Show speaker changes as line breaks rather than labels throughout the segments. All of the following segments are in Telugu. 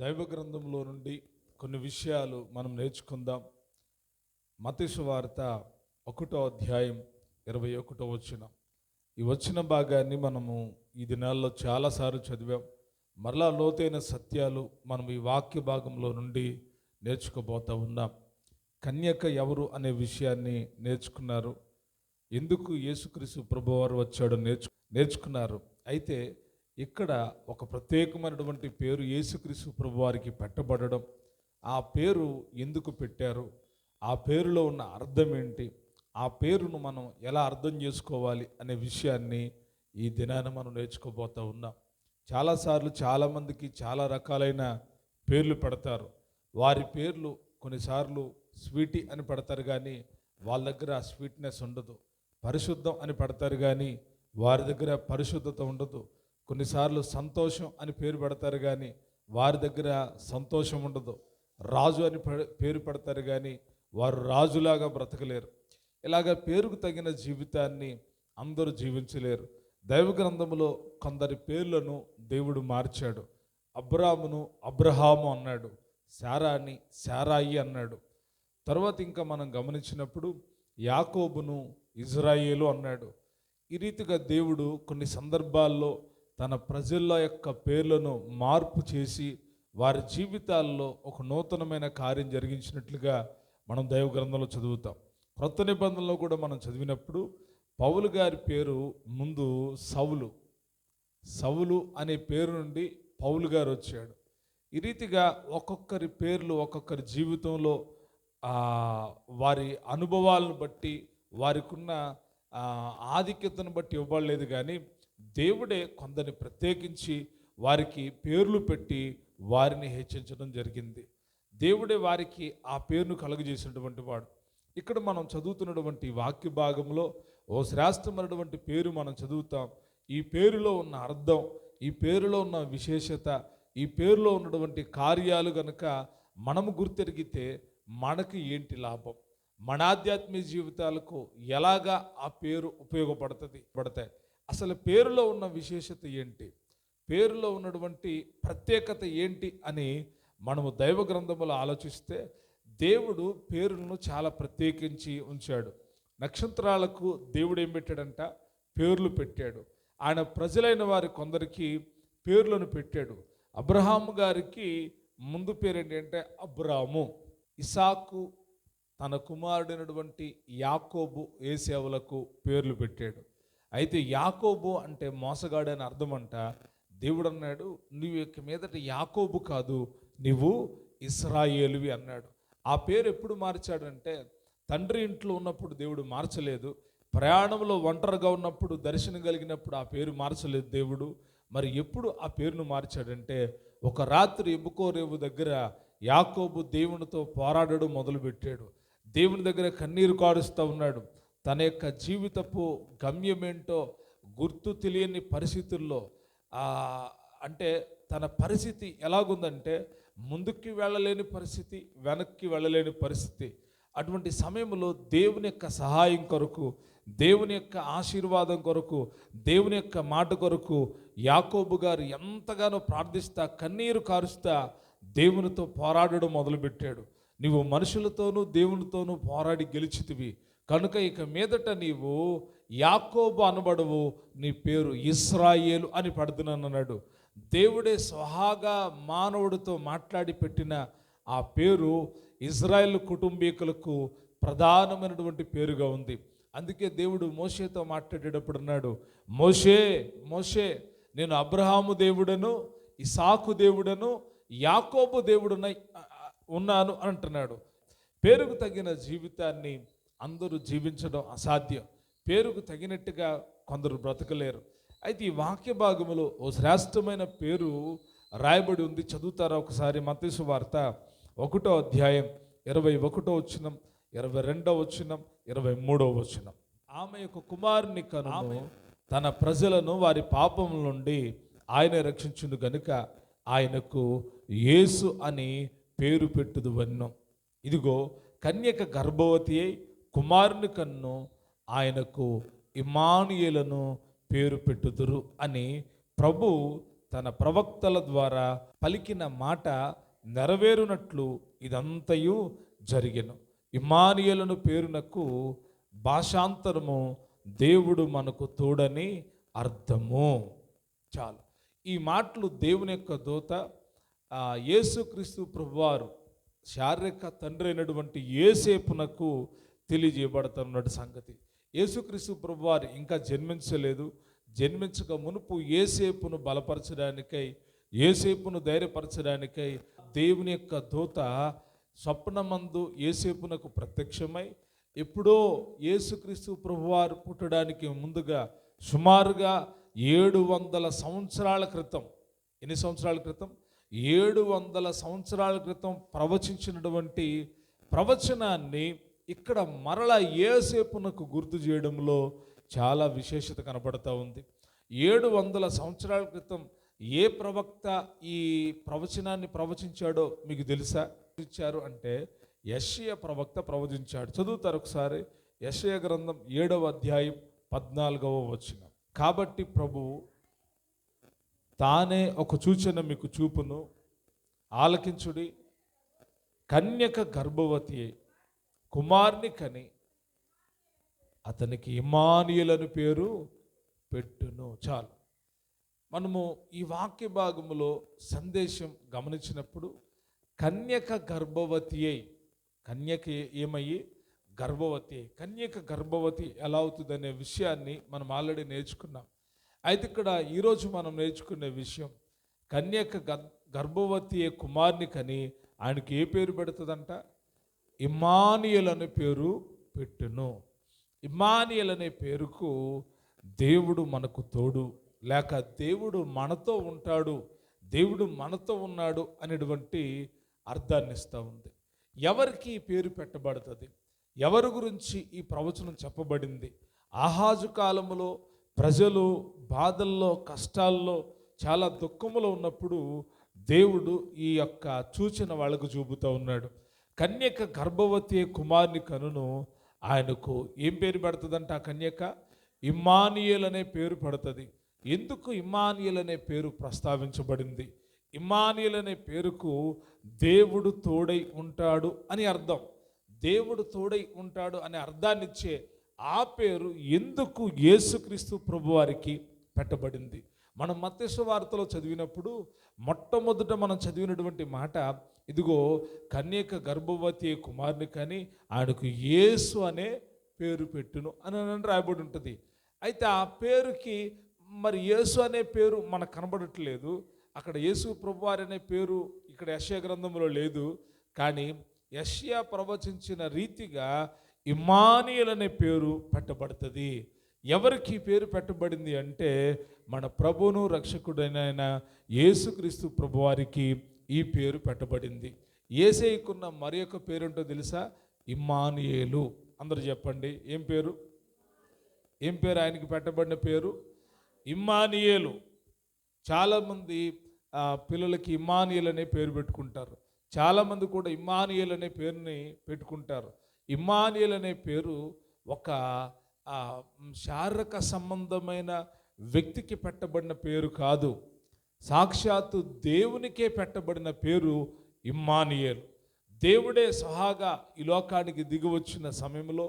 దైవ గ్రంథంలో నుండి కొన్ని విషయాలు మనం నేర్చుకుందాం. మత్తయి సువార్త 1వ అధ్యాయం 21వ వచనం. ఈ వచ్చిన భాగాన్ని మనము ఈ దినాల్లో చాలాసార్లు చదివాం. మరలా లోతైన సత్యాలు మనం ఈ వాక్య భాగంలో నుండి నేర్చుకోబోతూ ఉన్నాం. కన్యక ఎవరు అనే విషయాన్ని నేర్చుకున్నారు. ఎందుకు యేసుక్రీస్తు ప్రభువారు వచ్చాడో నేర్చుకున్నారు. అయితే ఇక్కడ ఒక ప్రత్యేకమైనటువంటి పేరు యేసుక్రీస్తు ప్రభువారికి పెట్టబడడం, ఆ పేరు ఎందుకు పెట్టారు, ఆ పేరులో ఉన్న అర్థం ఏంటి, ఆ పేరును మనం ఎలా అర్థం చేసుకోవాలి అనే విషయాన్ని ఈ దినాన మనం నేర్చుకోబోతూ ఉన్నాం. చాలాసార్లు చాలామందికి చాలా రకాలైన పేర్లు పెడతారు. వారి పేర్లు కొన్నిసార్లు స్వీటీ అని పెడతారు, కానీ వాళ్ళ దగ్గర ఆ స్వీట్నెస్ ఉండదు. పరిశుద్ధం అని పెడతారు, కానీ వారి దగ్గర పరిశుద్ధత ఉండదు. కొన్నిసార్లు సంతోషం అని పేరు పెడతారు, కానీ వారి దగ్గర సంతోషం ఉండదు. రాజు అని పేరు పెడతారు, కానీ వారు రాజులాగా బ్రతకలేరు. ఇలాగ పేరుకు తగిన జీవితాన్ని అందరూ జీవించలేరు. దైవ గ్రంథంలో కొందరి పేర్లను దేవుడు మార్చాడు. అబ్రామును అబ్రహాము అన్నాడు, శారాని శారాయి అన్నాడు. తర్వాత ఇంకా మనం గమనించినప్పుడు యాకోబును ఇజ్రాయేలు అన్నాడు. ఈ రీతిగా దేవుడు కొన్ని సందర్భాల్లో తన ప్రజల యొక్క పేర్లను మార్పు చేసి వారి జీవితాల్లో ఒక నూతనమైన కార్యం జరిగించినట్లుగా మనం దైవ గ్రంథంలో చదువుతాం. క్రొత్త నిబంధనలో కూడా మనం చదివినప్పుడు పౌలు గారి పేరు ముందు సౌలు అనే పేరు నుండి పౌలు గారు వచ్చాడు. ఈ రీతిగా ఒక్కొక్కరి పేర్లు ఒక్కొక్కరి జీవితంలో వారి అనుభవాలను బట్టి వారికున్న ఆధిక్యతను బట్టి ఇవ్వబడలేదు, కానీ దేవుడే కొందరిని ప్రత్యేకించి వారికి పేర్లు పెట్టి వారిని హెచ్చించడం జరిగింది. దేవుడే వారికి ఆ పేరును కలుగజేసినటువంటి వాడు. ఇక్కడ మనం చదువుతున్నటువంటి వాక్య భాగంలో ఓ శ్రేష్టమైనటువంటి పేరు మనం చదువుతాం. ఈ పేరులో ఉన్న అర్థం, ఈ పేరులో ఉన్న విశేషత, ఈ పేరులో ఉన్నటువంటి కార్యాలు గనుక మనము గుర్తెరిగితే మనకి ఏంటి లాభం, మన ఆధ్యాత్మిక జీవితాలకు ఎలాగా ఆ పేరు పడతాయి. అసలు పేరులో ఉన్న విశేషత ఏంటి, పేరులో ఉన్నటువంటి ప్రత్యేకత ఏంటి అని మనము దైవ గ్రంథములో ఆలోచిస్తే దేవుడు పేరులను చాలా ప్రత్యేకించి ఉంచాడు. నక్షత్రాలకు దేవుడు ఏం పెట్టాడంట, పేర్లు పెట్టాడు. ఆయన ప్రజలైన వారి కొందరికి పేర్లను పెట్టాడు. అబ్రహాము గారికి ముందు పేరు ఏంటంటే అబ్రాము. ఇసాకు తన కుమారుడైనటువంటి యాకోబు ఏసేవులకు పేర్లు పెట్టాడు. అయితే యాకోబు అంటే మోసగాడు అని అర్థం అంట. దేవుడు అన్నాడు, నువ్వు ఇక మీదట యాకోబు కాదు, నువ్వు ఇశ్రాయేలువి అన్నాడు. ఆ పేరు ఎప్పుడు మార్చాడంటే తండ్రి ఇంట్లో ఉన్నప్పుడు దేవుడు మార్చలేదు, ప్రయాణంలో ఒంటరిగా ఉన్నప్పుడు దర్శనం కలిగినప్పుడు ఆ పేరు మార్చలేదు దేవుడు. మరి ఎప్పుడు ఆ పేరును మార్చాడంటే ఒక రాత్రి ఎబ్బుకోరేవు దగ్గర యాకోబు దేవునితో పోరాడడం మొదలుపెట్టాడు. దేవుని దగ్గర కన్నీరు కారుస్తూ ఉన్నాడు. తన యొక్క జీవితపు గమ్యమేంటో గుర్తు తెలియని పరిస్థితుల్లో, అంటే తన పరిస్థితి ఎలాగుందంటే ముందుకి వెళ్ళలేని పరిస్థితి, వెనక్కి వెళ్ళలేని పరిస్థితి. అటువంటి సమయంలో దేవుని యొక్క సహాయం కొరకు, దేవుని యొక్క ఆశీర్వాదం కొరకు, దేవుని యొక్క మాట కొరకు యాకోబు గారు ఎంతగానో ప్రార్థిస్తా కన్నీరు కారుస్తా దేవునితో పోరాడడం మొదలుపెట్టాడు. నీవు మనుషులతోనూ దేవునితోనూ పోరాడి గెలిచితివి కనుక ఇక మీదట నీవు యాకోబు అనబడవు, నీ పేరు ఇశ్రాయేలు అని పెడుతున్నానన్నాడు. దేవుడే స్వహాగా మానవుడితో మాట్లాడి పెట్టిన ఆ పేరు ఇజ్రాయేలు కుటుంబీకులకు ప్రధానమైనటువంటి పేరుగా ఉంది. అందుకే దేవుడు మోషేతో మాట్లాడేటప్పుడు అన్నాడు, మోషే మోషే, నేను అబ్రహాము దేవుడను, ఇసాకు దేవుడను, యాకోబు దేవుడునై ఉన్నాను అంటున్నాడు. పేరుకు తగిన జీవితాన్ని అందరూ జీవించడం అసాధ్యం. పేరుకు తగినట్టుగా కొందరు బ్రతకలేరు. అయితే ఈ వాక్య భాగంలో ఓ శ్రేష్టమైన పేరు రాయబడి ఉంది. చదువుతారా ఒకసారి? మత్తయి సువార్త 1వ అధ్యాయం 21వ వచనం, 22వ వచనం, 23వ వచనం. ఆమె యొక్క కుమారుని కనును తన ప్రజలను వారి పాపముల నుండి ఆయన రక్షించును గనుక ఆయనకు యేసు అని పేరు పెట్టుదువన్నో. ఇదిగో కన్యక గర్భవతి అయి కుమారుని కన్ను, ఆయనకు ఇమ్మానుయేలను పేరు పెట్టుదురు అని ప్రభు తన ప్రవక్తల ద్వారా పలికిన మాట నెరవేరునట్లు ఇదంతయు జరిగెను. ఇమ్మానుయేలును పేరునకు భాషాంతరము దేవుడు మనకు తోడని అర్థము. చాలు. ఈ మాటలు దేవుని యొక్క దూత యేసుక్రీస్తు ప్రభువారు శారీరక తండ్రి అయినటువంటి యేసేపునకు తెలియజేయబడుతున్న సంగతి. యేసుక్రీస్తు ప్రభువారు ఇంకా జన్మించలేదు. జన్మించక మునుపు యేసేపును బలపరచడానికై, యేసేపును ధైర్యపరచడానికై దేవుని యొక్క దూత స్వప్నమందు యేసేపునకు ప్రత్యక్షమై, ఎప్పుడో యేసుక్రీస్తు ప్రభువారు పుట్టడానికి ముందుగా సుమారుగా 700 సంవత్సరాల క్రితం, ఎన్ని సంవత్సరాల క్రితం? 700 సంవత్సరాల క్రితం ప్రవచించినటువంటి ప్రవచనాన్ని ఇక్కడ మరలా యేసేపునకు గుర్తు చేయడంలో చాలా విశేషత కనబడతా ఉంది. 700 సంవత్సరాల క్రితం ఏ ప్రవక్త ఈ ప్రవచనాన్ని ప్రవచించాడో మీకు తెలుసా? ఇచ్చారు అంటే యెషయా ప్రవక్త ప్రవచించాడు. చదువుతారు ఒకసారి. యెషయా గ్రంథం 7వ అధ్యాయం 14వ వచనం. కాబట్టి ప్రభువు తానే ఒక సూచన మీకు చూపును, ఆలకించుడి. కన్యక గర్భవతి కుమార్ని కని అతనికి ఇమ్మానుయేలు పేరు పెట్టును. చాలు. మనము ఈ వాక్య భాగములో సందేశం గమనించినప్పుడు కన్యక గర్భవతి అయి, కన్యక ఏమయ్యి? గర్భవతి. కన్యక గర్భవతి ఎలా అవుతుందనే విషయాన్ని మనం ఆల్రెడీ నేర్చుకున్నాం. అయితే ఇక్కడ ఈరోజు మనం నేర్చుకునే విషయం, కన్యక గర్భవతి కుమార్ని కని ఆయనకి ఏ పేరు పెడుతుందంట? ఇమ్మానుయేలు అనే పేరు పెట్టును. ఇమ్మానుయేలు అనే పేరుకు దేవుడు మనకు తోడు, లేక దేవుడు మనతో ఉంటాడు, దేవుడు మనతో ఉన్నాడు అనేటువంటి అర్థాన్ని ఇస్తూ ఉంది. ఎవరికి ఈ పేరు పెట్టబడుతుంది? ఎవరి గురించి ఈ ప్రవచనం చెప్పబడింది? ఆహాజు కాలంలో ప్రజలు బాధల్లో, కష్టాల్లో, చాలా దుఃఖములో ఉన్నప్పుడు దేవుడు ఈ యొక్క సూచన వాళ్ళకు చూపుతూ ఉన్నాడు. కన్యక గర్భవతి కుమార్ని కనును, ఆయనకు ఏం పేరు పెడుతుందంట? ఆ కన్యక ఇమ్మానుయేలు అనే పేరు పడుతుంది. ఎందుకు ఇమ్మానుయేలు అనే పేరు ప్రస్తావించబడింది? ఇమ్మానుయేలు అనే పేరుకు దేవుడు తోడై ఉంటాడు అని అర్థం. దేవుడు తోడై ఉంటాడు అనే అర్థాన్నిచ్చే ఆ పేరు ఎందుకు యేసుక్రీస్తు ప్రభువారికి పెట్టబడింది? మనం మత్తయి సువార్తలో చదివినప్పుడు మొట్టమొదట మనం చదివినటువంటి మాట, ఇదిగో కన్యక గర్భవతి కుమార్ని కానీ ఆయనకు యేసు అనే పేరు పెట్టును అని రాయబడి ఉంటుంది. అయితే ఆ పేరుకి మరి యేసు అనే పేరు మనకు కనబడట్లేదు. అక్కడ యేసు ప్రభువారు అనే పేరు ఇక్కడ యెషయా గ్రంథంలో లేదు. కానీ యెషయా ప్రవచించిన రీతిగా ఇమ్మానుయేలు అనే పేరు పెట్టబడుతుంది. ఎవరికి పేరు పెట్టబడింది అంటే మన ప్రభువును రక్షకుడైన యేసుక్రీస్తు ప్రభువారికి ఈ పేరు పెట్టబడింది. యేసయ్యకున్న మరి యొక్క పేరుంటో తెలుసా? ఇమ్మానుయేలు. అందరూ చెప్పండి, ఏం పేరు? ఏం పేరు ఆయనకి పెట్టబడిన పేరు? ఇమ్మానుయేలు. చాలామంది పిల్లలకి ఇమ్మానుయేలు అనే పేరు పెట్టుకుంటారు. చాలామంది కూడా ఇమ్మానుయేలు అనే పేరుని పెట్టుకుంటారు. ఇమ్మానుయేలు అనే పేరు ఒక శారీరక సంబంధమైన వ్యక్తికి పెట్టబడిన పేరు కాదు. సాక్షాత్తు దేవునికే పెట్టబడిన పేరు ఇమ్మానుయేలు. దేవుడే సహాగా ఈ లోకానికి దిగి వచ్చిన సమయంలో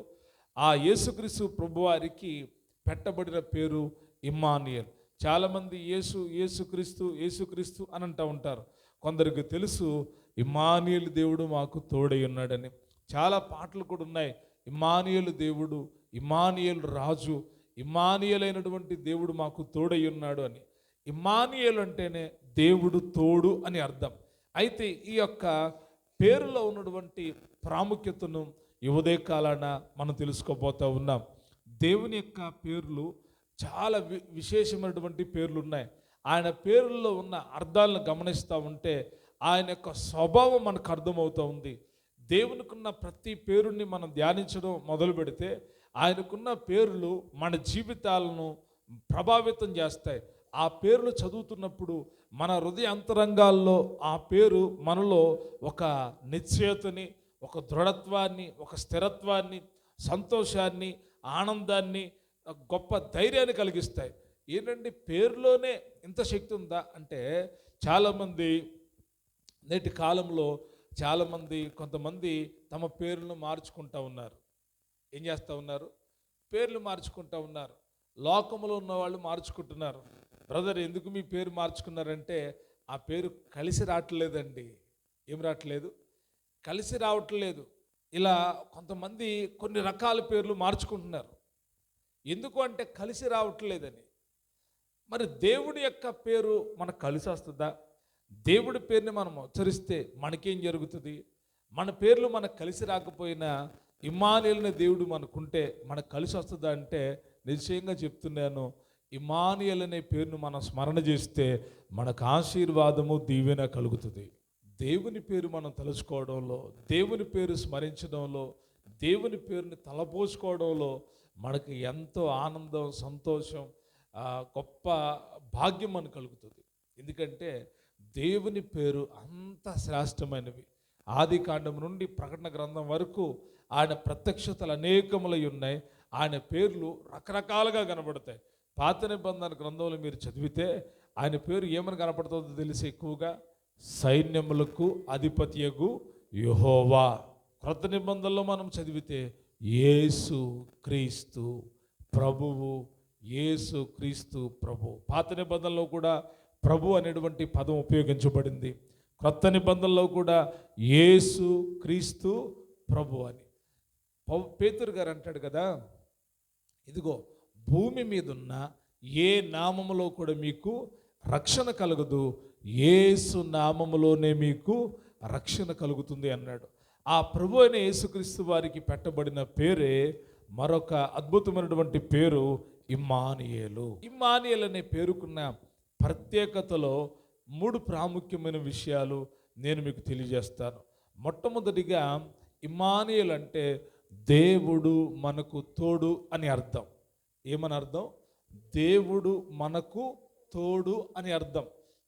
ఆ యేసుక్రీస్తు ప్రభువారికి పెట్టబడిన పేరు ఇమ్మానుయేలు. చాలామంది యేసుక్రీస్తు అని అంటూ ఉంటారు. కొందరికి తెలుసు ఇమ్మానుయేలు దేవుడు మాకు తోడై ఉన్నాడని. చాలా పాటలు కూడా ఉన్నాయి. ఇమ్మానుయేలు దేవుడు, ఇమ్మానుయేలు రాజు, ఇమ్మానుయేలు అయినటువంటి దేవుడు మాకు తోడై ఉన్నాడు అని. ఇమ్మానుయేలు అంటేనే దేవుడు తోడు అని అర్థం. అయితే ఈ యొక్క పేరులో ఉన్నటువంటి ప్రాముఖ్యతను ఈ ఉదయకాలాన మనం తెలుసుకోబోతూ ఉన్నాం. దేవుని యొక్క పేర్లు చాలా విశేషమైనటువంటి పేర్లు ఉన్నాయి. ఆయన పేర్లలో ఉన్న అర్థాలను గమనిస్తూ ఉంటే ఆయన యొక్క స్వభావం మనకు అర్థమవుతూ ఉంది. దేవునికున్న ప్రతి పేరుని మనం ధ్యానించడం మొదలు పెడితే ఆయనకున్న పేర్లు మన జీవితాలను ప్రభావితం చేస్తాయి. ఆ పేర్లు చదువుతున్నప్పుడు మన హృదయ అంతరంగాల్లో ఆ పేరు మనలో ఒక నిశ్చయతని, ఒక దృఢత్వాన్ని, ఒక స్థిరత్వాన్ని, సంతోషాన్ని, ఆనందాన్ని, గొప్ప ధైర్యాన్ని కలిగిస్తాయి. ఏంటంటే పేరులోనే ఇంత శక్తి ఉందా అంటే, చాలామంది నేటి కాలంలో కొంతమంది తమ పేర్లను మార్చుకుంటూ ఉన్నారు. ఏం చేస్తూ ఉన్నారు? పేర్లు మార్చుకుంటూ ఉన్నారు. లోకంలో ఉన్న వాళ్ళు మార్చుకుంటున్నారు. బ్రదర్, ఎందుకు మీ పేరు మార్చుకున్నారంటే, ఆ పేరు కలిసి రావట్లేదండి. ఏం రావట్లేదు? కలిసి రావట్లేదు. ఇలా కొంతమంది కొన్ని రకాల పేర్లు మార్చుకుంటున్నారు. ఎందుకు అంటే కలిసి రావట్లేదని. మరి దేవుడి యొక్క పేరు మనకు కలిసి వస్తుందా? దేవుడి పేరుని మనం ఉచ్చరిస్తే మనకేం జరుగుతుంది? మన పేర్లు మనకు కలిసి రాకపోయినా ఇమ్మానుయేలునే దేవుడు మనకుంటే మనకు కలిసి వస్తుందా అంటే, నిశ్చయంగా చెప్తున్నాను, ఇమ్మానుయేలు అనే పేరును మనం స్మరణ చేస్తే మనకు ఆశీర్వాదము దీవెన కలుగుతుంది. దేవుని పేరు మనం తలుచుకోవడంలో, దేవుని పేరు స్మరించడంలో, దేవుని పేరుని తలపోసుకోవడంలో మనకి ఎంతో ఆనందం, సంతోషం, గొప్ప భాగ్యం మనకు కలుగుతుంది. ఎందుకంటే దేవుని పేరు అంత శ్రేష్టమైనవి. ఆది కాండం నుండి ప్రకటన గ్రంథం వరకు ఆయన ప్రత్యక్షతలు అనేకములై ఉన్నాయి. ఆయన పేర్లు రకరకాలుగా కనబడతాయి. పాత నిబంధన గ్రంథంలో మీరు చదివితే ఆయన పేరు ఏమని కనపడుతుందో తెలిసి, ఎక్కువగా సైన్యములకు అధిపతియగు యెహోవా. క్రొత్త నిబంధనలో మనం చదివితే యేసు క్రీస్తు ప్రభువు, యేసు క్రీస్తు ప్రభు. పాత నిబంధనలో కూడా ప్రభు అనేటువంటి పదం ఉపయోగించబడింది. క్రొత్త నిబంధనలో కూడా యేసు క్రీస్తు ప్రభు అని. పేతురు గారు అంటాడు కదా, ఇదిగో భూమి మీద ఉన్న ఏ నామములో కూడా మీకు రక్షణ కలగదు, యేసు నామములోనే మీకు రక్షణ కలుగుతుంది అన్నాడు. ఆ ప్రభు అయిన యేసుక్రీస్తు వారికి పెట్టబడిన పేరే మరొక అద్భుతమైనటువంటి పేరు ఇమ్మానుయేలు. ఇమ్మానుయేలు అనే పేరుకున్న ప్రత్యేకతలో 3 ప్రాముఖ్యమైన విషయాలు నేను మీకు తెలియజేస్తాను. మొట్టమొదటిగా ఇమ్మానుయేలు అంటే దేవుడు మనకు తోడు అని అర్థం. ఏమని అర్థం? దేవుడు మనకు తోడు అని అర్థం.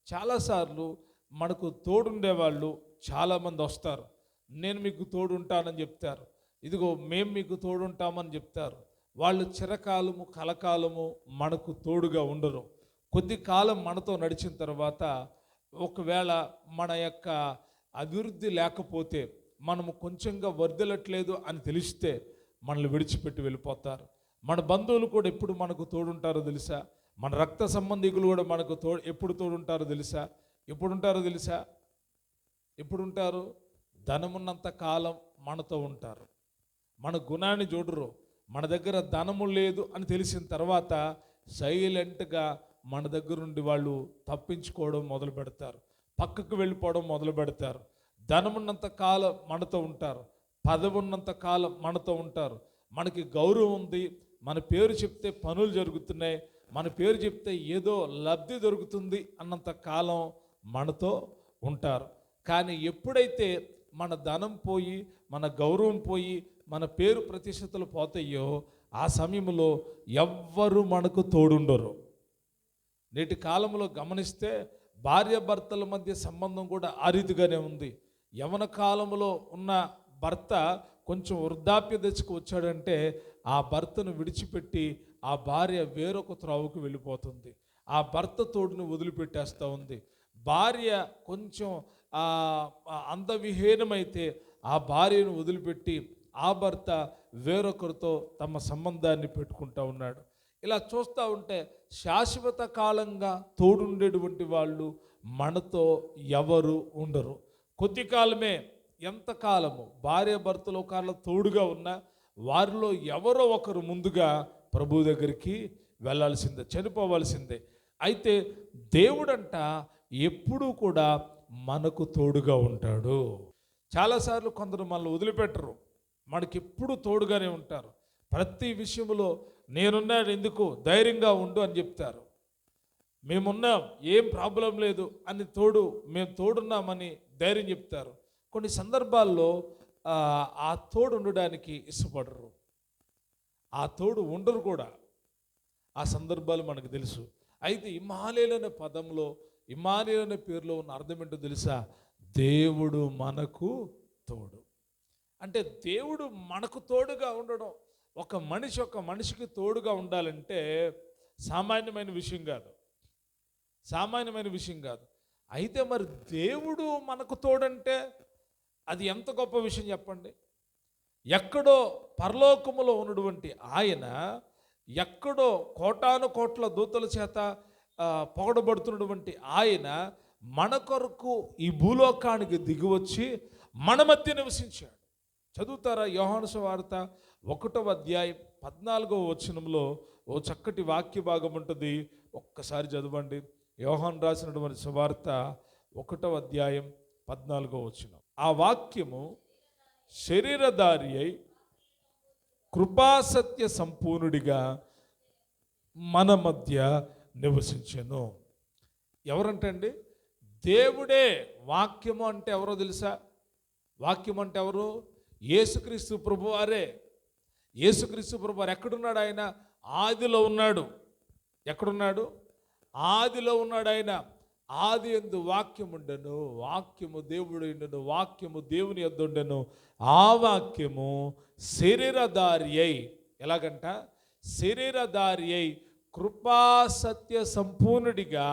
చాలాసార్లు మనకు తోడుండేవాళ్ళు చాలామంది వస్తారు. నేను మీకు తోడుంటానని చెప్తారు. ఇదిగో మేము మీకు తోడుంటామని చెప్తారు. వాళ్ళు చిరకాలము కలకాలము మనకు తోడుగా ఉండరు. కొద్ది కాలం మనతో నడిచిన తర్వాత ఒకవేళ మన యొక్క అభివృద్ధి లేకపోతే, మనము కొంచెంగా వర్ధిల్లట్లేదు అని తెలిస్తే మనల్ని విడిచిపెట్టి వెళ్ళిపోతారు. మన బంధువులు కూడా ఎప్పుడు మనకు తోడుంటారో తెలుసా? మన రక్త సంబంధికులు కూడా మనకు ఎప్పుడు తోడుంటారో తెలుసా? ఎప్పుడుంటారు? ధనమున్నంత కాలం మనతో ఉంటారు. మన గుణాన్ని చూడరు. మన దగ్గర ధనము లేదు అని తెలిసిన తర్వాత సైలెంట్గా మన దగ్గర నుండి వాళ్ళు తప్పించుకోవడం మొదలు పెడతారు, పక్కకు వెళ్ళిపోవడం మొదలు పెడతారు. ధనమున్నంత కాలం మనతో ఉంటారు, పదవి ఉన్నంత కాలం మనతో ఉంటారు, మనకి గౌరవం ఉంది, మన పేరు చెప్తే పనులు జరుగుతున్నాయి, మన పేరు చెప్తే ఏదో లబ్ధి దొరుకుతుంది అన్నంత కాలం మనతో ఉంటారు. కానీ ఎప్పుడైతే మన ధనం పోయి, మన గౌరవం పోయి, మన పేరు ప్రతిష్టతలు పోతాయో ఆ సమయంలో ఎవ్వరు మనకు తోడుండరు. నేటి కాలంలో గమనిస్తే భార్యాభర్తల మధ్య సంబంధం కూడా ఆ రీతిగానే ఉంది. యవన కాలంలో ఉన్న భర్త కొంచెం వృద్ధాప్య దశకు వచ్చాడంటే ఆ భర్తను విడిచిపెట్టి ఆ భార్య వేరొక త్రోవకు వెళ్ళిపోతుంది. ఆ భర్త తోడును వదిలిపెట్టేస్తూ ఉంది. భార్య కొంచెం అందవిహీనమైతే ఆ భార్యను వదిలిపెట్టి ఆ భర్త వేరొకరితో తమ సంబంధాన్ని పెట్టుకుంటూ ఉన్నాడు. ఇలా చూస్తూ ఉంటే శాశ్వత కాలంగా తోడుండేటువంటి వాళ్ళు మనతో ఎవరు ఉండరు. కొద్ది కాలమే, ఎంతకాలము భార్య భర్తలు ఒకళ్ళ తోడుగా ఉన్నా వారిలో ఎవరో ఒకరు ముందుగా ప్రభు దగ్గరికి వెళ్ళాల్సిందే, చనిపోవాల్సిందే. అయితే దేవుడంట ఎప్పుడూ కూడా మనకు తోడుగా ఉంటాడు. చాలాసార్లు కొందరు మనల్ని వదిలిపెట్టరు, మనకెప్పుడు తోడుగానే ఉంటారు. ప్రతి విషయంలో నేనున్నాను, ఎందుకు ధైర్యంగా ఉండు అని చెప్తారు. మేమున్నాం, ఏం ప్రాబ్లం లేదు అని మేము తోడున్నామని ధైర్యం చెప్తారు. కొన్ని సందర్భాల్లో ఆ తోడు ఉండడానికి ఇష్టపడరు, ఆ తోడు ఉండరు కూడా. ఆ సందర్భాలు మనకు తెలుసు. అయితే ఇమ్మానుయేలు అనే పదంలో, ఇమ్మానుయేలు అనే పేరులో ఉన్న అర్థం ఏంటో తెలుసా? దేవుడు మనకు తోడు. అంటే దేవుడు మనకు తోడుగా ఉండడం. ఒక మనిషికి తోడుగా ఉండాలంటే సామాన్యమైన విషయం కాదు, సామాన్యమైన విషయం కాదు. అయితే మరి దేవుడు మనకు తోడంటే అది ఎంత గొప్ప విషయం చెప్పండి. ఎక్కడో పరలోకములో ఉన్నటువంటి ఆయన, ఎక్కడో కోటాను కోట్ల దూతల చేత పొగడబడుతున్నటువంటి ఆయన మన కొరకు ఈ భూలోకానికి దిగివచ్చి మన మధ్య నివసించాడు. చదువుతారా? యోహాను సువార్త 1వ అధ్యాయం 14వ వచనంలో ఓ చక్కటి వాక్య భాగం ఉంటుంది. ఒక్కసారి చదవండి. యోహాను రాసినటువంటి సువార్త 1వ అధ్యాయం 14వ వచనం. ఆ వాక్యము శరీరధారి అయి కృపాసత్య సంపూర్ణుడిగా మన మధ్య నివసించెను. ఎవరంటండి? దేవుడే. వాక్యము అంటే ఎవరో తెలుసా? వాక్యం అంటే ఎవరు? యేసుక్రీస్తు ప్రభువారే. యేసుక్రీస్తు ప్రభువారు ఎక్కడున్నాడు? ఆయన ఆదిలో ఉన్నాడు. ఎక్కడున్నాడు? ఆదిలో ఉన్నాడు ఆయన. ఆది యందు వాక్యము ఉండెను, వాక్యము దేవుడు ఉండెను, వాక్యము దేవుని యొద్ద ఉండెను, ఆ వాక్యము శరీరధారి అయి, ఎలాగంట? శరీరధారి అయి కృపా సత్య సంపూర్ణుడిగా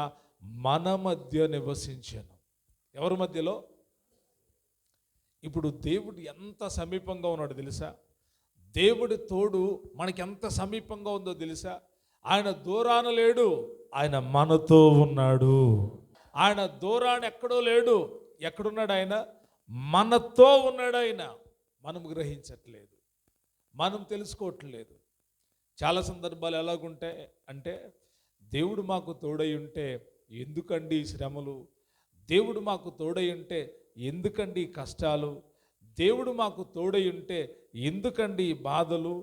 మన మధ్య నివసించెను. ఎవరి మధ్యలో? ఇప్పుడు దేవుడు ఎంత సమీపంగా ఉన్నాడు తెలుసా? దేవుడి తోడు మనకి ఎంత సమీపంగా ఉందో తెలుసా? ఆయన దూరాన లేడు, ఆయన మనతో ఉన్నాడు. ఆయన దూరాన ఎక్కడో లేడు. ఎక్కడున్నాడు ఆయన? మనతో ఉన్నాడు ఆయన. మనం గ్రహించట్లేదు, మనం తెలుసుకోవట్లేదు. చాలా సందర్భాలు ఎలాగుంటాయి అంటే, దేవుడు మాకు తోడై ఉంటే ఎందుకండి శ్రమలు, దేవుడు మాకు తోడై ఉంటే ఎందుకండి కష్టాలు, దేవుడు మాకు తోడై ఉంటే ఎందుకండి బాధలు,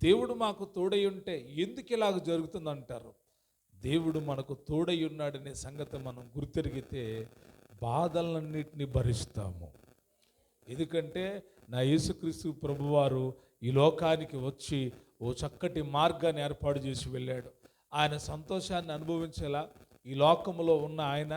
దేవుడు మాకు తోడై ఉంటే ఎందుకు ఇలాగ జరుగుతుంది అంటారు. దేవుడు మనకు తోడై ఉన్నాడనే సంగతి మనం గుర్తెరిగితే బాధలన్నిటిని భరిస్తాము. ఎందుకంటే నా యేసుక్రీస్తు ప్రభువారు ఈ లోకానికి వచ్చి ఓ చక్కటి మార్గాన్ని ఏర్పాటు చేసి వెళ్ళాడు. ఆయన సంతోషాన్ని అనుభవించేలా ఈ లోకంలో ఉన్న ఆయన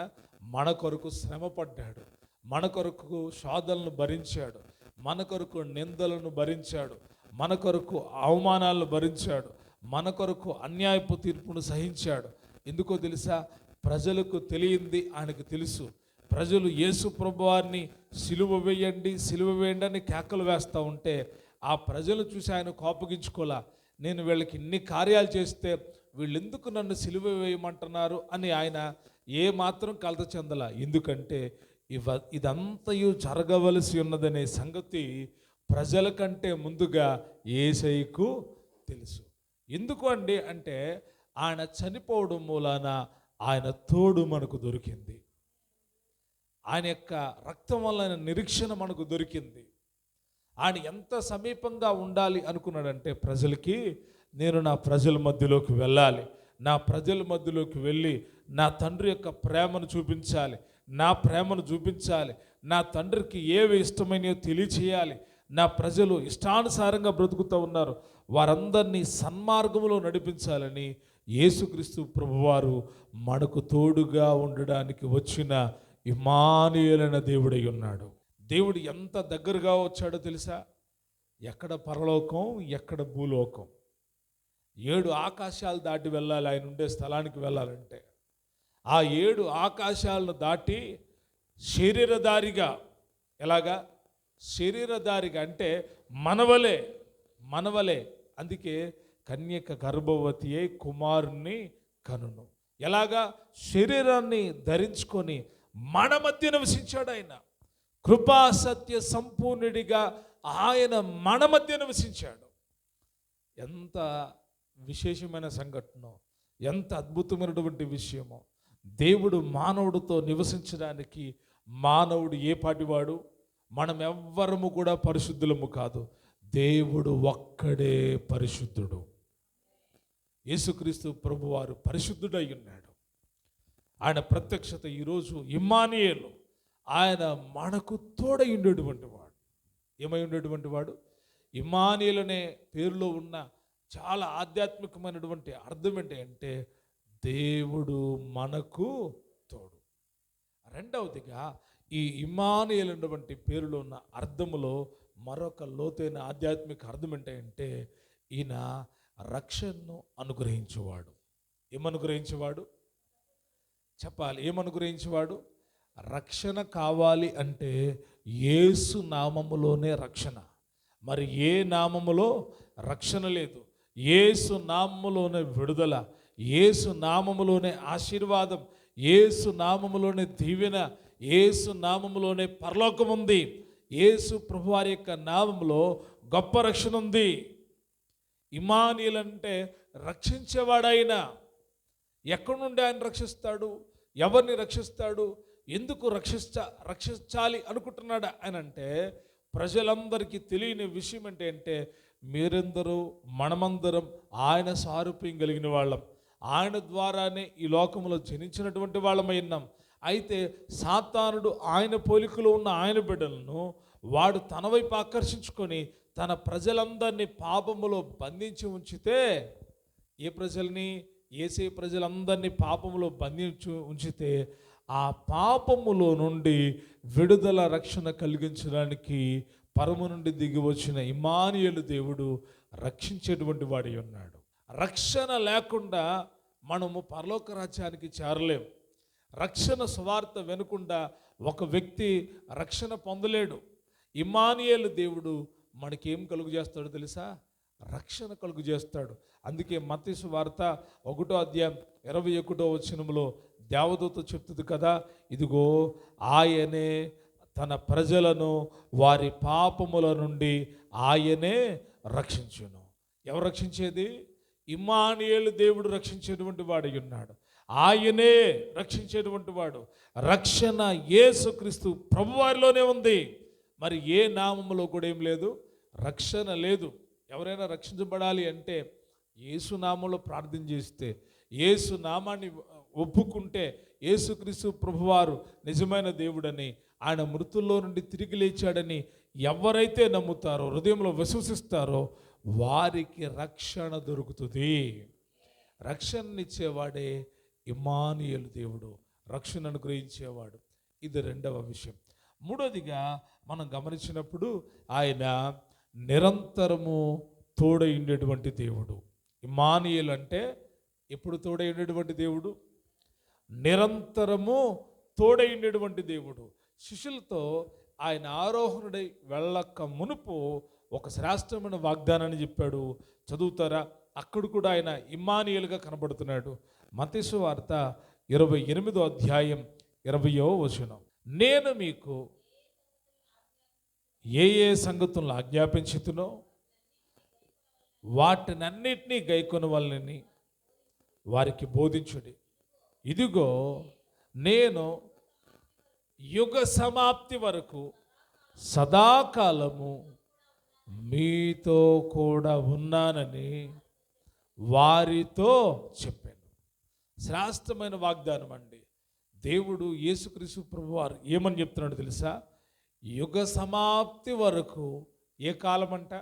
మన కొరకు శ్రమపడ్డాడు, మన కొరకు శోధనలను భరించాడు, మన కొరకు నిందలను భరించాడు, మన కొరకు అవమానాలను భరించాడు, మన కొరకు అన్యాయపు తీర్పును సహించాడు. ఎందుకో తెలుసా? ప్రజలకు తెలియంది ఆయనకు తెలుసు. ప్రజలు యేసు ప్రభువారిని సిలువ వేయండి, సిలువ వేయండి అని కేకలు వేస్తూ ఉంటే ఆ ప్రజలు చూసి ఆయన కోపగించుకోలా. నేను వీళ్ళకి ఇన్ని కార్యాలు చేస్తే వీళ్ళు ఎందుకు నన్ను సిలువ వేయమంటున్నారు అని ఆయన ఏ మాత్రం కలత చెందల. ఎందుకంటే ఇదంతయు జరగవలసి ఉన్నదనే సంగతి ప్రజల కంటే ముందుగా యేసయ్యకు తెలుసు. ఎందుకు అండి అంటే, ఆయన చనిపోవడం మూలాన ఆయన తోడు మనకు దొరికింది. ఆయన యొక్క రక్తం వలన నిరీక్షణ మనకు దొరికింది. ఆయన ఎంత సమీపంగా ఉండాలి అనుకున్నాడంటే ప్రజలకి, నేను నా ప్రజల మధ్యలోకి వెళ్ళాలి, నా ప్రజల మధ్యలోకి వెళ్ళి నా తండ్రి యొక్క ప్రేమను చూపించాలి, నా ప్రేమను చూపించాలి, నా తండ్రికి ఏవి ఇష్టమైనయో తెలియచేయాలి. నా ప్రజలు ఇష్టానుసారంగా బ్రతుకుతూ ఉన్నారు, వారందరినీ సన్మార్గంలో నడిపించాలని యేసుక్రీస్తు ప్రభువారు మనకు తోడుగా ఉండడానికి వచ్చిన ఇమ్మానుయేలైన దేవుడై ఉన్నాడు. దేవుడు ఎంత దగ్గరగా వచ్చాడో తెలుసా? ఎక్కడ పరలోకం, ఎక్కడ భూలోకం. 7 ఆకాశాలు దాటి వెళ్ళాలి ఆయన ఉండే స్థలానికి వెళ్ళాలంటే. ఆ 7 ఆకాశాలను దాటి శరీరధారిగా, ఎలాగా? శరీరధారిగా అంటే మనవలే. అందుకే కన్యక గర్భవతి అయి కుమారుణ్ణి కనును. ఎలాగా? శరీరాన్ని ధరించుకొని మన మధ్య నివసించాడు ఆయన. కృపా సత్య సంపూర్ణుడిగా ఆయన మన మధ్య నివసించాడు. ఎంత విశేషమైన సంఘటన, ఎంత అద్భుతమైనటువంటి విషయమో. దేవుడు మానవుడితో నివసించడానికి మానవుడు ఏ పాటివాడు? మనం ఎవ్వరము కూడా పరిశుద్ధులము కాదు. దేవుడు ఒక్కడే పరిశుద్ధుడు. యేసుక్రీస్తు ప్రభువారు పరిశుద్ధుడై ఉన్నాడు. ఆయన ప్రత్యక్షత ఈరోజు ఇమ్మానుయేలు, ఆయన మనకు తోడై ఉండేటువంటి వాడు. ఏమై ఉండేటువంటి వాడు? ఇమ్మానుయేలు అనే పేరులో ఉన్న చాలా ఆధ్యాత్మికమైనటువంటి అర్థం ఏంటంటే దేవుడు మనకు తోడు. రెండవదిగా ఈ ఇమ్మానుయేలు అన్నటువంటి పేరులో ఉన్న అర్థములో మరొక లోతైన ఆధ్యాత్మిక అర్థం ఏంటంటే ఈయన రక్షణను అనుగ్రహించేవాడు. ఏమనుగ్రహించేవాడు? చెప్పాలి, ఏమనుగ్రహించేవాడు? రక్షణ కావాలి అంటే యేసు నామములోనే రక్షణ. మరి ఏ నామములో రక్షణ లేదు. యేసు నామములోనే విడుదల, యేసు నామములోనే ఆశీర్వాదం, యేసు నామములోనే దీవెన, యేసు నామములోనే పరలోకం ఉంది. యేసు ప్రభువారి యొక్క నామములో గొప్ప రక్షణ ఉంది. ఇమ్మానుయేల్ అంటే రక్షించేవాడైన. ఎక్కడి నుండి ఆయన రక్షిస్తాడు? ఎవరిని రక్షిస్తాడు? ఎందుకు రక్షించాలి అనుకుంటున్నాడు ఆయన అంటే, ప్రజలందరికీ తెలియని విషయం ఏంటంటే, మీరందరూ మనమందరం ఆయన సారూప్యం కలిగిన వాళ్ళం, ఆయన ద్వారానే ఈ లోకంలో జనించినటువంటి వాళ్ళమై ఉన్నాం. అయితే సాతానుడు ఆయన పోలికలో ఉన్న ఆయన బిడ్డలను వాడు తన వైపు ఆకర్షించుకొని తన ప్రజలందరినీ పాపములో బంధించి ఉంచితే, ఏ ప్రజల్ని? ఏసే ప్రజలందరినీ పాపములో బంధించి ఉంచితే ఆ పాపములో నుండి విడుదల రక్షణ కలిగించడానికి పరము నుండి దిగి వచ్చిన ఇమ్మానుయేలు దేవుడు రక్షించేటువంటి వాడి ఉన్నాడు. రక్షణ లేకుండా మనము పరలోక రాజ్యానికి చేరలేం. రక్షణ సువార్త వినకుండా ఒక వ్యక్తి రక్షణ పొందలేడు. ఇమ్మానుయేలు దేవుడు మనకేం కలుగు చేస్తాడో తెలుసా? రక్షణ కలుగు చేస్తాడు. అందుకే మత్తయి సువార్త 1వ అధ్యాయం 21వ వచనంలో దేవదూత చెప్తుంది కదా, ఇదిగో ఆయనే తన ప్రజలను వారి పాపముల నుండి ఆయనే రక్షించును. ఎవరు రక్షించేది? ఇమ్మానుయేలు దేవుడు రక్షించేటువంటి వాడు ఉన్నాడు. ఆయనే రక్షించేటువంటి వాడు. రక్షణ యేసుక్రీస్తు ప్రభువారిలోనే ఉంది. మరి ఏ నామములో కూడా ఏం లేదు, రక్షణ లేదు. ఎవరైనా రక్షించబడాలి అంటే యేసు నామంలో ప్రార్థన చేస్తే, యేసు నామాన్ని ఒప్పుకుంటే, యేసుక్రీస్తు ప్రభువారు నిజమైన దేవుడని, ఆయన మృతుల్లో నుండి తిరిగి లేచాడని ఎవరైతే నమ్ముతారో, హృదయంలో విశ్వసిస్తారో వారికి రక్షణ దొరుకుతుంది. రక్షణనిచ్చేవాడే ఇమ్మానుయేలు దేవుడు, రక్షణ అనుగ్రహించేవాడు. ఇది రెండవ విషయం. మూడోదిగా మనం గమనించినప్పుడు ఆయన నిరంతరము తోడై ఉండేటువంటి దేవుడు. ఇమ్మానుయేలు అంటే ఎప్పుడు తోడై ఉండేటువంటి దేవుడు? నిరంతరము తోడై ఉండేటువంటి దేవుడు. శిష్యులతో ఆయన ఆరోహణుడై వెళ్ళక మునుపు ఒక శ్రేష్టమైన వాగ్దానాన్ని చెప్పాడు. చదువుతారా? అక్కడ కూడా ఆయన ఇమ్మానుయేలుగా కనబడుతున్నాడు. మత్తయి సువార్త 28వ అధ్యాయం 20వ వచనం, నేను మీకు ఏ ఏ సంగతులను ఆజ్ఞాపించుతునో వాటినన్నిటినీ గైకొనవలెనని వారికి బోధించుడి. ఇదిగో నేను యుగ సమాప్తి వరకు సదాకాలము మీతో కూడా ఉన్నానని వారితో చెప్పాను. శ్రేష్టమైన వాగ్దానం అండి. దేవుడు యేసుక్రీస్తు ప్రభువారు ఏమని చెప్తున్నాడు తెలుసా? యుగ సమాప్తి వరకు, ఏ కాలం అంట?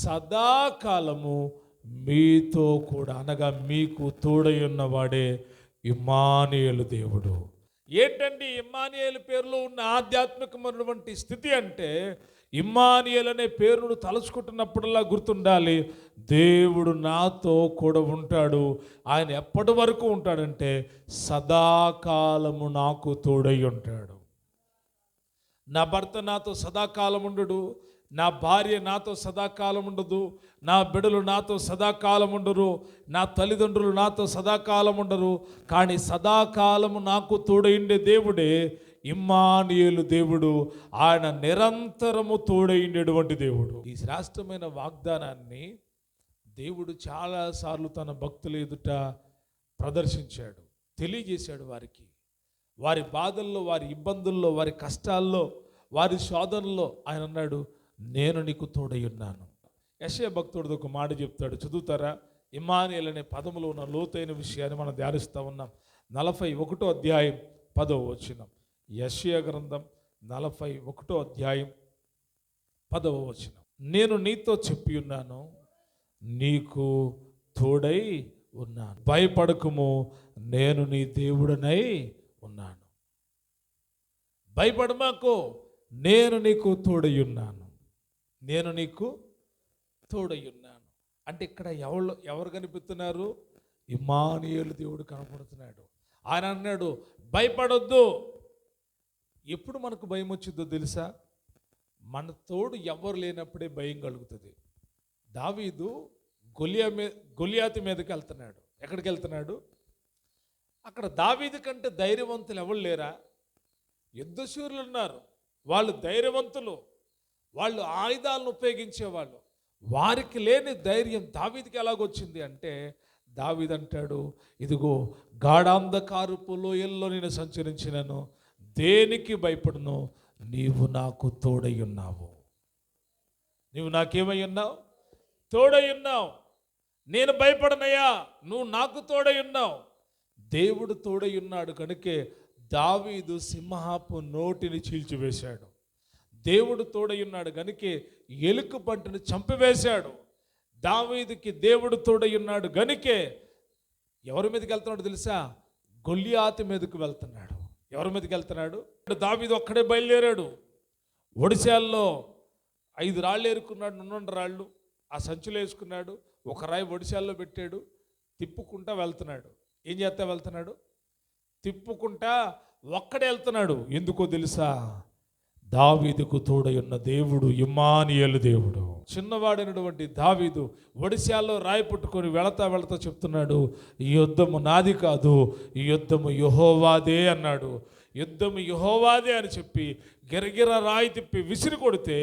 సదాకాలము మీతో కూడా, అనగా మీకు తోడై ఉన్నవాడే ఇమ్మానుయేలు దేవుడు. ఏంటండి ఇమ్మానుయేలు పేరులో ఉన్న ఆధ్యాత్మికమైనటువంటి స్థితి అంటే, ఇమ్మానుయేలు అనే పేరును తలుచుకుంటున్నప్పుడల్లా గుర్తుండాలి, దేవుడు నాతో కూడా ఉంటాడు. ఆయన ఎప్పటి వరకు ఉంటాడంటే సదాకాలము నాకు తోడై ఉంటాడు. నా భర్త నాతో సదాకాలం ఉండడు, నా భార్య నాతో సదాకాలం ఉండదు, నా బిడ్డలు నాతో సదాకాలం ఉండరు, నా తల్లిదండ్రులు నాతో సదాకాలం ఉండరు. కానీ సదాకాలము నాకు తోడైండే దేవుడే ఇమ్మానుయేలు దేవుడు. ఆయన నిరంతరము తోడైండేటువంటి దేవుడు. ఈ శ్రేష్టమైన వాగ్దానాన్ని దేవుడు చాలాసార్లు తన భక్తుల ఎదుట ప్రదర్శించాడు, తెలియజేశాడు వారికి. వారి బాధల్లో, వారి ఇబ్బందుల్లో, వారి కష్టాల్లో, వారి శోధనలో ఆయన అన్నాడు, నేను నీకు తోడై ఉన్నాను. యెషయా భక్తుడితో ఒక మాట చెప్తాడు, చదువుతారా? ఇమ్మానుయేలు అనే పదములో ఉన్న లోతైన విషయాన్ని మనం ధ్యానిస్తూ ఉన్నాం. 41వ అధ్యాయం 10వ వచనం. యెషయా గ్రంథం 41వ అధ్యాయం 10వ వచనం. నేను నీతో చెప్పి ఉన్నాను, నీకు తోడై ఉన్నాను, భయపడకుము, నేను నీ దేవుడనై ఉన్నాను. భయపడమాకు, నేను నీకు తోడై ఉన్నాను, నేను నీకు తోడై ఉన్నాను. అంటే ఇక్కడ ఎవరు కనిపిస్తున్నారు? ఇమ్మానుయేలు దేవుడు కనపడుతున్నాడు. ఆయన అన్నాడు, భయపడొద్దు. ఎప్పుడు మనకు భయం వచ్చిందో తెలుసా? మన తోడు ఎవరు లేనప్పుడే భయం కలుగుతుంది. దావీదు గొలియాతు మీదకి వెళ్తున్నాడు. ఎక్కడికి వెళ్తున్నాడు? అక్కడ దావీదు కంటే ధైర్యవంతులు ఎవరు లేరా? యుద్ధశూరులు ఉన్నారు, వాళ్ళు ధైర్యవంతులు, వాళ్ళు ఆయుధాలను ఉపయోగించేవాళ్ళు. వారికి లేని ధైర్యం దావీదుకి ఎలాగొచ్చింది అంటే, దావీదు అంటాడు, ఇదిగో గాఢాంధకారపు లోయల్లో నేను సంచరించినను, దేనికి భయపడను, నీవు నాకు తోడై ఉన్నావు. నీవు నాకేమై ఉన్నావు? తోడై ఉన్నావు. నేను భయపడనయ్యా, నువ్వు నాకు తోడై ఉన్నావు. దేవుడు తోడై ఉన్నాడు కనుకే దావీదు సింహపు నోటిని చీల్చివేశాడు. దేవుడు తోడై ఉన్నాడు గనుకే ఎలుక పంటను చంపివేశాడు. దావీదుకి దేవుడు తోడై ఉన్నాడు గనుకే ఎవరి మీదకి వెళ్తున్నాడు తెలుసా? గొలియాతు మీదకి వెళ్తున్నాడు. ఎవరి మీదకి వెళ్తున్నాడు? దావీదు ఒక్కడే బయలుదేరాడు. ఒడిశాల్లో 5 రాళ్ళు ఏరుకున్నాడు, నున్నుండ రాళ్ళు. ఆ సంచులు వేసుకున్నాడు, ఒక రాయి ఒడిశాల్లో పెట్టాడు, తిప్పుకుంటా వెళ్తున్నాడు. ఏం చేస్తా వెళ్తున్నాడు? తిప్పుకుంటా ఒక్కడే వెళ్తున్నాడు. ఎందుకో తెలుసా? దావీదుకు తోడై ఉన్న దేవుడు ఇమ్మానుయేలు దేవుడు. చిన్నవాడైనటువంటి దావీదు ఒడిశాల్లో రాయి పట్టుకొని వెళతా చెప్తున్నాడు, ఈ యుద్ధము నాది కాదు, ఈ యుద్ధము యెహోవాదే అన్నాడు. యుద్ధము యెహోవాదే అని చెప్పి గిరగిర రాయి తిప్పి విసిరి కొడితే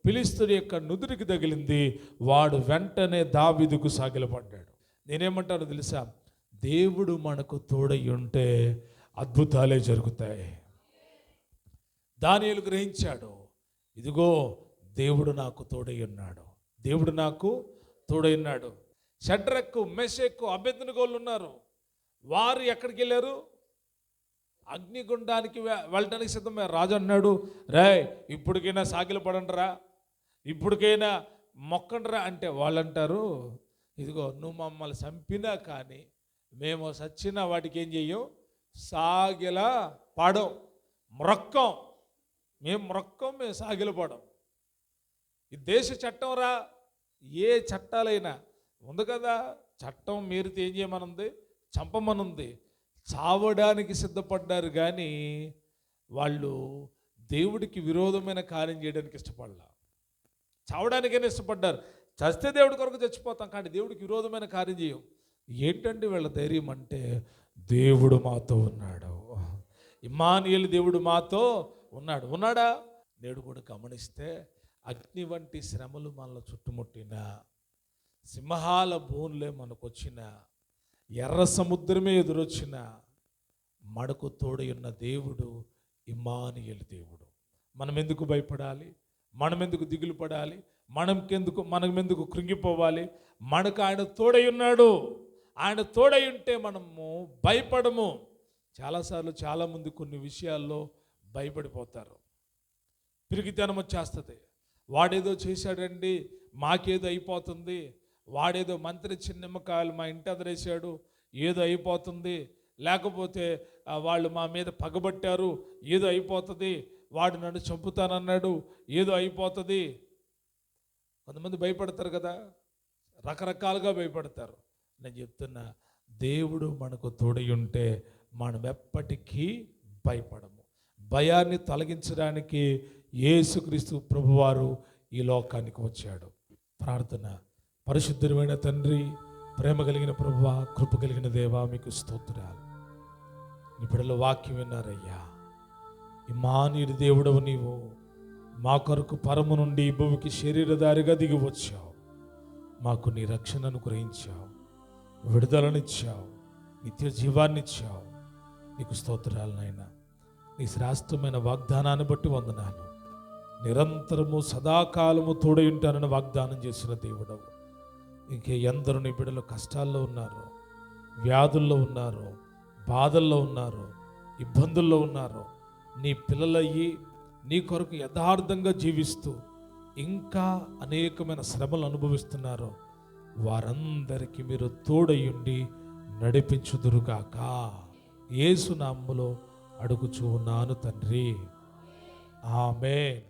ఫిలిష్తీయుడి యొక్క నుదురికి తగిలింది. వాడు వెంటనే దావీదుకు సాగిలపడ్డాడు. నేనేమంటానో తెలుసా? దేవుడు మనకు తోడై ఉంటే అద్భుతాలే జరుగుతాయి. దానియేలు గ్రహించాడు, ఇదిగో దేవుడు నాకు తోడై ఉన్నాడు, దేవుడు నాకు తోడై ఉన్నాడు. షడ్రకు, మెషకు, అబేద్నెగోలు ఉన్నారు. వారు ఎక్కడికి వెళ్ళారు? అగ్నిగుండానికి వెళ్ళడానికి సిద్ధమయ్యారు. రాజు అన్నాడు, రేయ్ ఇప్పటికైనా సాగిలపడండిరా, ఇప్పటికైనా మొక్కండిరా అంటే వాళ్ళంటారు, ఇదిగో నువ్వు మమ్మల్ని చంపినా కానీ మేము సచ్చినా వాటికి ఏం చెయ్యం, సాగిల పాడం, మ్రొక్కం, మేము సాగిలపడం. ఈ దేశ చట్టం రా, ఏ చట్టాలైనా ఉంది కదా, చట్టం మీరితే ఏం చేయమనుంది? చంపమనుంది. చావడానికి సిద్ధపడ్డారు కానీ వాళ్ళు దేవుడికి విరోధమైన కార్యం చేయడానికి ఇష్టపడలా. చావడానికైనా ఇష్టపడ్డారు. చస్తే దేవుడి కొరకు చచ్చిపోతాం కానీ దేవుడికి విరోధమైన కార్యం చేయం. ఏంటంటే వీళ్ళ ధైర్యం అంటే, దేవుడు మాతో ఉన్నాడు, ఇమ్మానుయేలు దేవుడు మాతో ఉన్నాడా? నేడు కూడా గమనిస్తే అగ్ని వంటి శ్రమలు మనల్ని చుట్టుముట్టిన, సింహాల బోన్లే మనకు వచ్చిన, ఎర్ర సముద్రమే ఎదురొచ్చిన, మనకు తోడై ఉన్న దేవుడు ఇమ్మానుయేలు దేవుడు. మనం ఎందుకు భయపడాలి? మనం ఎందుకు దిగులు పడాలి? మనమెందుకు కృంగిపోవాలి? మనకు ఆయన తోడై ఉన్నాడు. ఆయన తోడై ఉంటే మనము భయపడము. చాలాసార్లు చాలామంది కొన్ని విషయాల్లో భయపడిపోతారు. పిరికితనం వచ్చేస్తుంది. వాడేదో చేశాడండి, మాకేదో అయిపోతుంది, వాడేదో మంత్రి చిన్న నిమ్మకాయలు మా ఇంటి అదరేశాడు, ఏదో అయిపోతుంది, లేకపోతే వాళ్ళు మా మీద పగబట్టారు, ఏదో అయిపోతుంది, వాడు నన్ను చంపుతానన్నాడు, ఏదో అయిపోతుంది. కొంతమంది భయపడతారు కదా, రకరకాలుగా భయపడతారు. నేను చెప్తున్నా, దేవుడు మనకు తోడై ఉంటే మనం ఎప్పటికీ భయపడము. భయాన్ని తొలగించడానికి యేసుక్రీస్తు ప్రభువారు ఈ లోకానికి వచ్చాడు. ప్రార్థన. పరిశుద్ధమైన తండ్రి, ప్రేమ కలిగిన ప్రభువా, కృప కలిగిన దేవా, మీకు స్తోత్రాలు. ఇప్పుడు వాక్యం విన్నారయ్యా. ఇమ్మానుయేలు దేవుడవు నీవు మా కొరకు పరము నుండి భూమికి శరీరధారిగా దిగి వచ్చావు. మాకు నీ రక్షణను గ్రహించావు, విడుదలనిచ్చావు, నిత్య జీవాన్నిచ్చావు. నీకు స్తోత్రాలు నాయనా. నీ శ్రేష్టమైన వాగ్దానాన్ని బట్టి వందనాలు. నిరంతరము సదాకాలము తోడై ఉంటానని వాగ్దానం చేసిన దేవుడవు. ఇంకే ఎందరూ నీ బిడ్డలు కష్టాల్లో ఉన్నారు, వ్యాధుల్లో ఉన్నారు, బాధల్లో ఉన్నారు, ఇబ్బందుల్లో ఉన్నారు, నీ పిల్లలయ్యి నీ కొరకు యథార్థంగా జీవిస్తూ ఇంకా అనేకమైన శ్రమలు అనుభవిస్తున్నారు. వారందరికీ మీరు తోడయ్యుండి నడిపించుదురుగాక. యేసు నామములో అడుగుచూ ఉన్నాను తండ్రి, ఆమేన్.